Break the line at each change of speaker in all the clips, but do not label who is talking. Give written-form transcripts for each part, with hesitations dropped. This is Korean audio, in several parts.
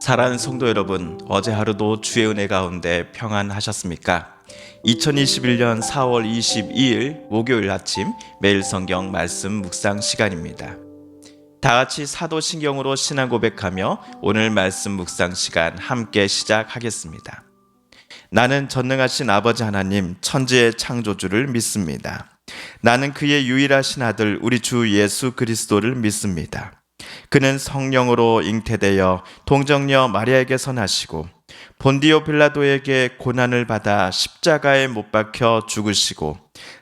사랑하는 성도 여러분, 어제 하루도 주의 은혜 가운데 평안하셨습니까? 2021년 4월 22일 목요일 아침 매일 성경 말씀 묵상 시간입니다. 다 같이 사도신경으로 신앙 고백하며 오늘 말씀 묵상 시간 함께 시작하겠습니다. 나는 전능하신 아버지 하나님 천지의 창조주를 믿습니다. 나는 그의 유일하신 아들 우리 주 예수 그리스도를 믿습니다. 그는 성령으로 잉태되어 동정녀 마리아에게서 나시고 본디오 빌라도에게 고난을 받아 십자가에 못 박혀 죽으시고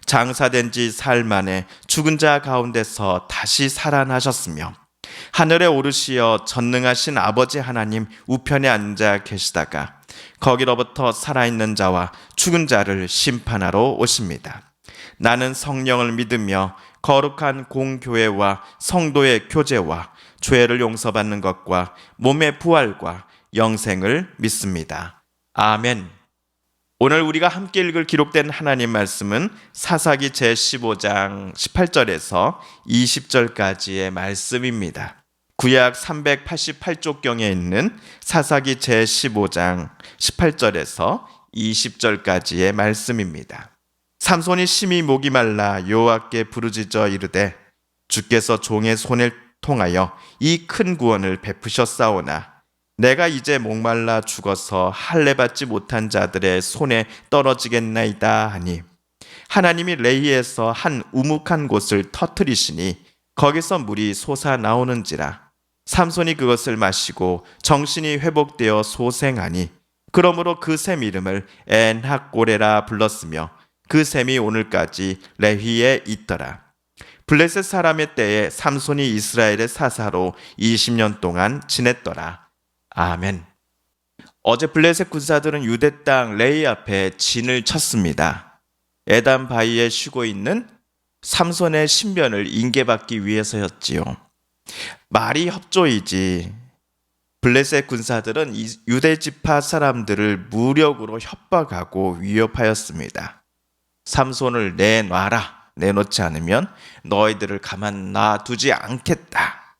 장사된 지 사흘 만에 죽은 자 가운데서 다시 살아나셨으며 하늘에 오르시어 전능하신 아버지 하나님 우편에 앉아 계시다가 거기로부터 살아있는 자와 죽은 자를 심판하러 오십니다. 나는 성령을 믿으며 거룩한 공교회와 성도의 교제와 죄를 용서받는 것과 몸의 부활과 영생을 믿습니다. 아멘. 오늘 우리가 함께 읽을 기록된 하나님 말씀은 사사기 제15장 18절에서 20절까지의 말씀입니다. 구약 388쪽경에 있는 사사기 제15장 18절에서 20절까지의 말씀입니다. 삼손이 심히 목이 말라 여호와께 부르짖어 이르되 주께서 종의 손을 통하여 이 큰 구원을 베푸셨사오나 내가 이제 목말라 죽어서 할례 받지 못한 자들의 손에 떨어지겠나이다 하니 하나님이 레히에서 한 우묵한 곳을 터뜨리시니 거기서 물이 솟아 나오는지라 삼손이 그것을 마시고 정신이 회복되어 소생하니 그러므로 그 샘 이름을 엔학고레라 불렀으며 그 샘이 오늘까지 레휘에 있더라. 블레셋 사람의 때에 삼손이 이스라엘의 사사로 20년 동안 지냈더라. 아멘. 어제 블레셋 군사들은 유대 땅 레히 앞에 진을 쳤습니다. 에단 바위에 쉬고 있는 삼손의 신변을 인계받기 위해서였지요. 말이 협조이지. 블레셋 군사들은 유대 지파 사람들을 무력으로 협박하고 위협하였습니다. 삼손을 내놓지 않으면 너희들을 가만 놔두지 않겠다.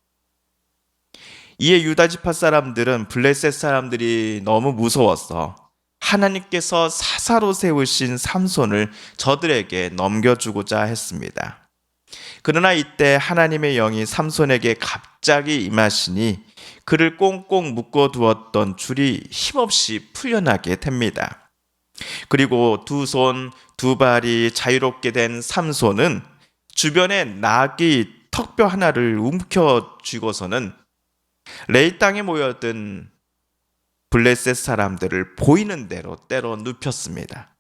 이에 유다 지파 사람들은 블레셋 사람들이 너무 무서워서 하나님께서 사사로 세우신 삼손을 저들에게 넘겨주고자 했습니다. 그러나 이때 하나님의 영이 삼손에게 갑자기 임하시니 그를 꽁꽁 묶어두었던 줄이 힘없이 풀려나게 됩니다. 그리고 두 손, 두 발이 자유롭게 된 삼손은 주변에 나귀 턱뼈 하나를 움켜쥐고서는 레이 땅에 모여든 블레셋 사람들을 보이는 대로 때려 눕혔습니다.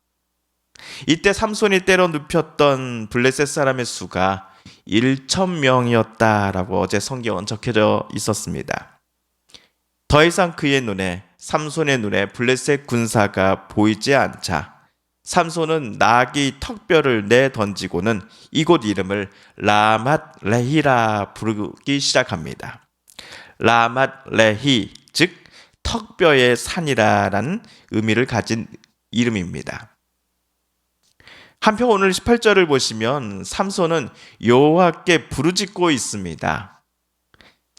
이때 삼손이 때려 눕혔던 블레셋 사람의 수가 1,000명이었다라고 어제 성경은 적혀져 있었습니다. 더 이상 그의 눈에 삼손의 눈에 블레셋 군사가 보이지 않자 삼손은 나귀 턱뼈를 내던지고는 이곳 이름을 라맛 레히라 부르기 시작합니다. 라맛 레히, 즉 턱뼈의 산이라는 의미를 가진 이름입니다. 한편 오늘 18절을 보시면 삼손은 여호와께 부르짖고 있습니다.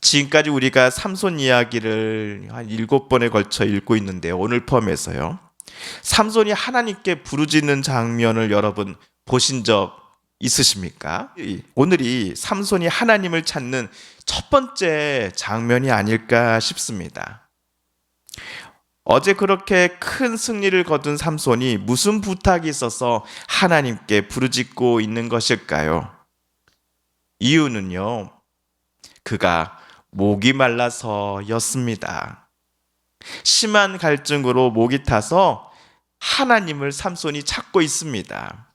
지금까지 우리가 삼손 이야기를 한 7번에 걸쳐 읽고 있는데요. 오늘 포함해서요. 삼손이 하나님께 부르짖는 장면을 여러분 보신 적 있으십니까? 오늘이 삼손이 하나님을 찾는 첫 번째 장면이 아닐까 싶습니다. 어제 그렇게 큰 승리를 거둔 삼손이 무슨 부탁이 있어서 하나님께 부르짖고 있는 것일까요? 이유는요. 그가 목이 말라서였습니다. 심한 갈증으로 목이 타서 하나님을 삼손이 찾고 있습니다.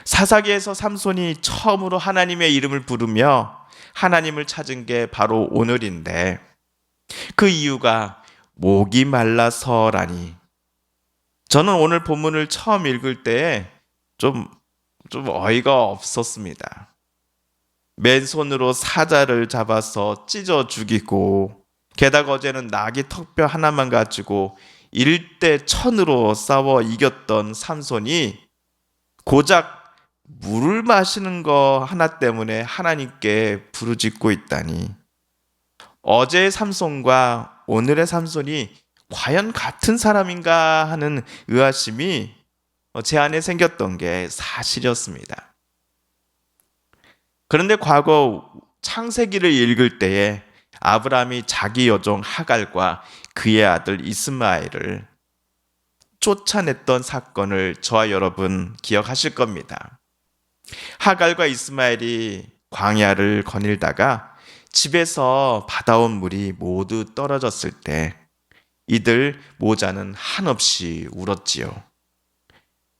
사사기에서 삼손이 처음으로 하나님의 이름을 부르며 하나님을 찾은 게 바로 오늘인데 그 이유가 목이 말라서라니. 저는 오늘 본문을 처음 읽을 때 좀 어이가 없었습니다. 맨손으로 사자를 잡아서 찢어 죽이고 게다가 어제는 나귀 턱뼈 하나만 가지고 1대 1000으로 싸워 이겼던 삼손이 고작 물을 마시는 거 하나 때문에 하나님께 부르짖고 있다니 어제의 삼손과 오늘의 삼손이 과연 같은 사람인가 하는 의아심이 제 안에 생겼던 게 사실이었습니다. 그런데 과거 창세기를 읽을 때에 아브라함이 자기 여종 하갈과 그의 아들 이스마엘을 쫓아냈던 사건을 저와 여러분 기억하실 겁니다. 하갈과 이스마엘이 광야를 거닐다가 집에서 받아온 물이 모두 떨어졌을 때 이들 모자는 한없이 울었지요.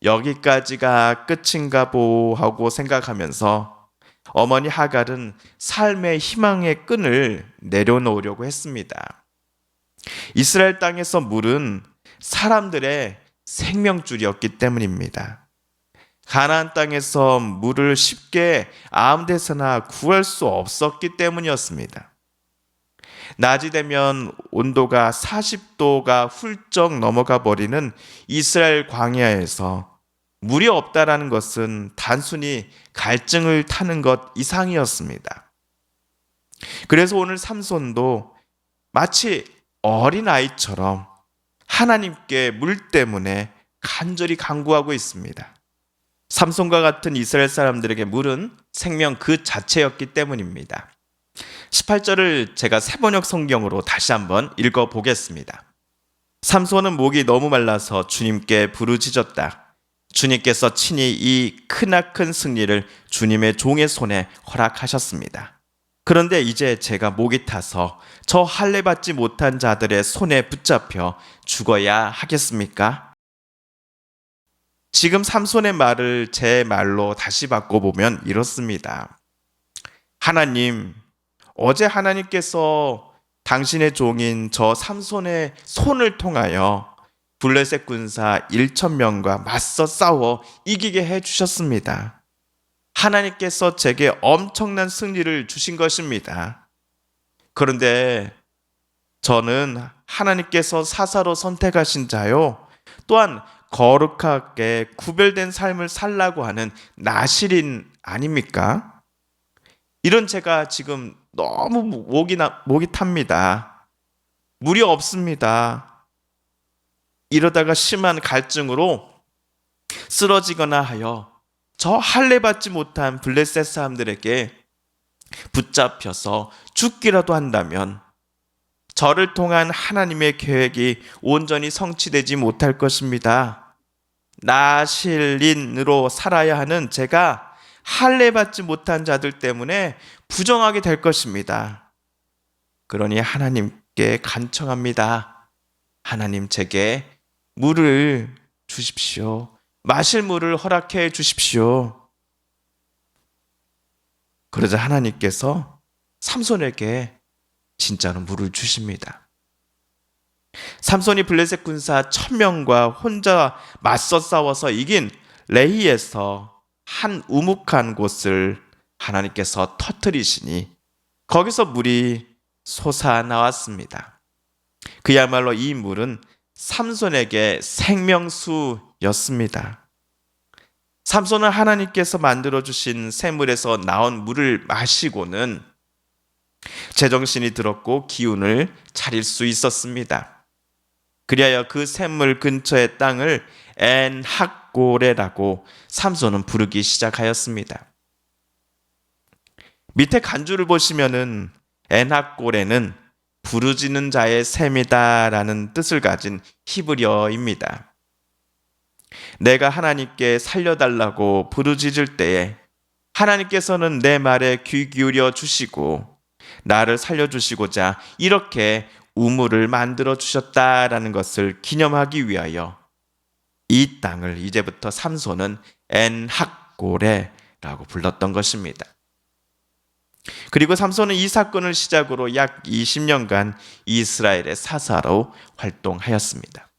여기까지가 끝인가 보 하고 생각하면서 어머니 하갈은 삶의 희망의 끈을 내려놓으려고 했습니다. 이스라엘 땅에서 물은 사람들의 생명줄이었기 때문입니다. 가나안 땅에서 물을 쉽게 아무 데서나 구할 수 없었기 때문이었습니다. 낮이 되면 온도가 40도가 훌쩍 넘어가 버리는 이스라엘 광야에서 물이 없다라는 것은 단순히 갈증을 타는 것 이상이었습니다. 그래서 오늘 삼손도 마치 어린아이처럼 하나님께 물 때문에 간절히 간구하고 있습니다. 삼손과 같은 이스라엘 사람들에게 물은 생명 그 자체였기 때문입니다. 18절을 제가 새번역 성경으로 다시 한번 읽어보겠습니다. 삼손은 목이 너무 말라서 주님께 부르짖었다. 주님께서 친히 이 크나큰 승리를 주님의 종의 손에 허락하셨습니다. 그런데 이제 제가 목이 타서 저 할례 받지 못한 자들의 손에 붙잡혀 죽어야 하겠습니까? 지금 삼손의 말을 제 말로 다시 바꿔보면 이렇습니다. 하나님, 어제 하나님께서 당신의 종인 저 삼손의 손을 통하여 블레셋 군사 1,000명과 맞서 싸워 이기게 해주셨습니다. 하나님께서 제게 엄청난 승리를 주신 것입니다. 그런데 저는 하나님께서 사사로 선택하신 자요, 또한 거룩하게 구별된 삶을 살라고 하는 나실인 아닙니까? 이런 제가 지금 너무 목이 탑니다. 물이 없습니다. 이러다가 심한 갈증으로 쓰러지거나 하여 저 할례 받지 못한 블레셋 사람들에게 붙잡혀서 죽기라도 한다면 저를 통한 하나님의 계획이 온전히 성취되지 못할 것입니다. 나실인으로 살아야 하는 제가 할례 받지 못한 자들 때문에 부정하게 될 것입니다. 그러니 하나님께 간청합니다. 하나님, 제게 물을 주십시오. 마실 물을 허락해 주십시오. 그러자 하나님께서 삼손에게 진짜로 물을 주십니다. 삼손이 블레셋 군사 1,000명과 혼자 맞서 싸워서 이긴 레히에서 한 우묵한 곳을 하나님께서 터뜨리시니 거기서 물이 솟아나왔습니다. 그야말로 이 물은 삼손에게 생명수였습니다. 삼손은 하나님께서 만들어주신 샘물에서 나온 물을 마시고는 제정신이 들었고 기운을 차릴 수 있었습니다. 그리하여 그 샘물 근처의 땅을 엔학고레라고 삼손은 부르기 시작하였습니다. 밑에 간주를 보시면은 엔학고레는 부르짖는 자의 샘이다라는 뜻을 가진 히브리어입니다. 내가 하나님께 살려달라고 부르짖을 때에 하나님께서는 내 말에 귀 기울여 주시고 나를 살려주시고자 이렇게 우물을 만들어 주셨다라는 것을 기념하기 위하여 이 땅을 이제부터 삼손은 엔학고레라고 불렀던 것입니다. 그리고 삼손은 이 사건을 시작으로 약 20년간 이스라엘의 사사로 활동하였습니다.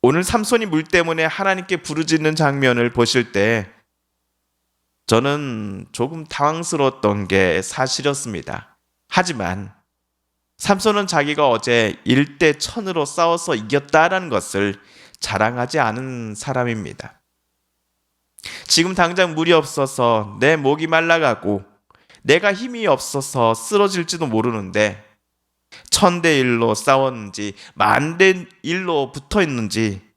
오늘 삼손이 물 때문에 하나님께 부르짖는 장면을 보실 때 저는 조금 당황스러웠던 게 사실이었습니다. 하지만 삼손은 자기가 어제 1대1000으로 싸워서 이겼다라는 것을 자랑하지 않은 사람입니다. 지금 당장 물이 없어서 내 목이 말라가고 내가 힘이 없어서 쓰러질지도 모르는데 1000대 1로 싸웠는지 10,000대 1로 붙어 있는지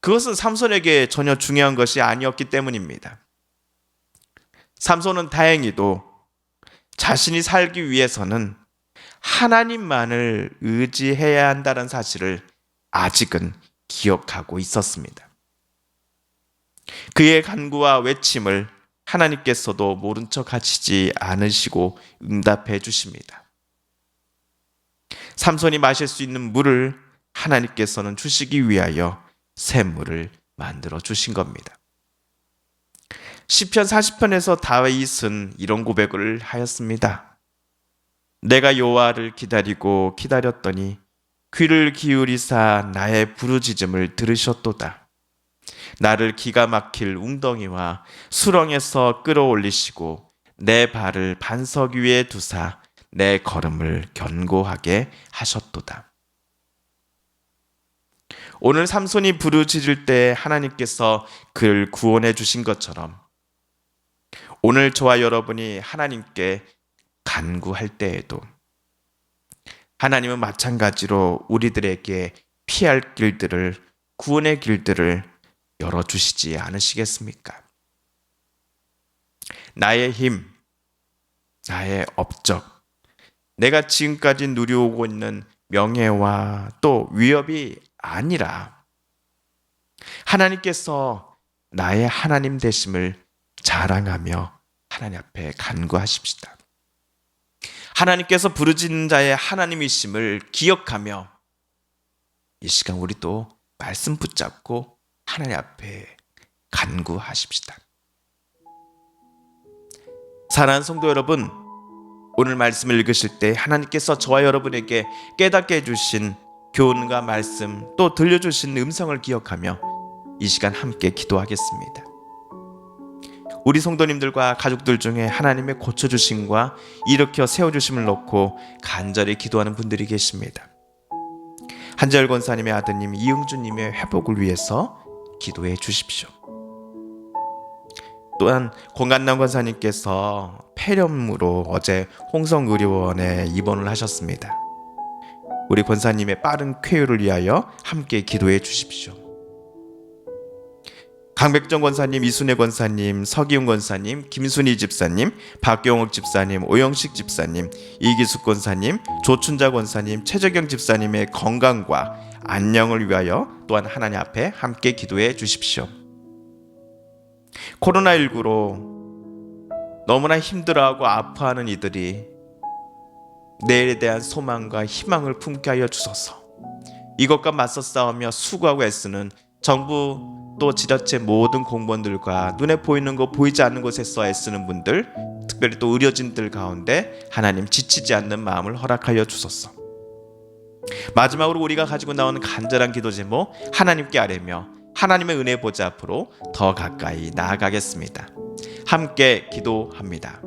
그것은 삼손에게 전혀 중요한 것이 아니었기 때문입니다. 삼손은 다행히도 자신이 살기 위해서는 하나님만을 의지해야 한다는 사실을 아직은 기억하고 있었습니다. 그의 간구와 외침을 하나님께서도 모른 척 하시지 않으시고 응답해 주십니다. 삼손이 마실 수 있는 물을 하나님께서는 주시기 위하여 샘물을 만들어 주신 겁니다. 시편 40편에서 다윗은 이런 고백을 하였습니다. 내가 여호와를 기다리고 기다렸더니 귀를 기울이사 나의 부르짖음을 들으셨도다. 나를 기가 막힐 웅덩이와 수렁에서 끌어올리시고 내 발을 반석 위에 두사 내 걸음을 견고하게 하셨도다. 오늘 삼손이 부르짖을 때 하나님께서 그를 구원해 주신 것처럼 오늘 저와 여러분이 하나님께 간구할 때에도 하나님은 마찬가지로 우리들에게 피할 길들을, 구원의 길들을 열어주시지 않으시겠습니까? 나의 힘, 나의 업적, 내가 지금까지 누려오고 있는 명예와 또 위협이 아니라 하나님께서 나의 하나님 되심을 자랑하며 하나님 앞에 간구하십시다. 하나님께서 부르짖는 자의 하나님이심을 기억하며 이 시간 우리도 말씀 붙잡고 하나님 앞에 간구하십시다. 사랑하는 성도 여러분, 오늘 말씀을 읽으실 때 하나님께서 저와 여러분에게 깨닫게 해주신 교훈과 말씀 또 들려주신 음성을 기억하며 이 시간 함께 기도하겠습니다. 우리 성도님들과 가족들 중에 하나님의 고쳐주심과 일으켜 세워주심을 놓고 간절히 기도하는 분들이 계십니다. 한재열 권사님의 아드님 이응주님의 회복을 위해서 기도해 주십시오. 또한 권간남 권사님께서 폐렴으로 어제 홍성의료원에 입원을 하셨습니다. 우리 권사님의 빠른 쾌유를 위하여 함께 기도해 주십시오. 강백정 권사님, 이순애 권사님, 서기훈 권사님, 김순희 집사님, 박경옥 집사님, 오영식 집사님, 이기숙 권사님, 조춘자 권사님, 최재경 집사님의 건강과 안녕을 위하여 또한 하나님 앞에 함께 기도해 주십시오. 코로나19로 너무나 힘들어하고 아파하는 이들이 내일에 대한 소망과 희망을 품게 하여 주소서. 이것과 맞서 싸우며 수고하고 애쓰는 정부 또 지자체 모든 공무원들과 눈에 보이는 것 보이지 않는 곳에서 애쓰는 분들, 특별히 또 의료진들 가운데 하나님 지치지 않는 마음을 허락하여 주소서. 마지막으로 우리가 가지고 나오는 간절한 기도 제목 하나님께 아뢰며 하나님의 은혜 보좌 앞으로 더 가까이 나아가겠습니다. 함께 기도합니다.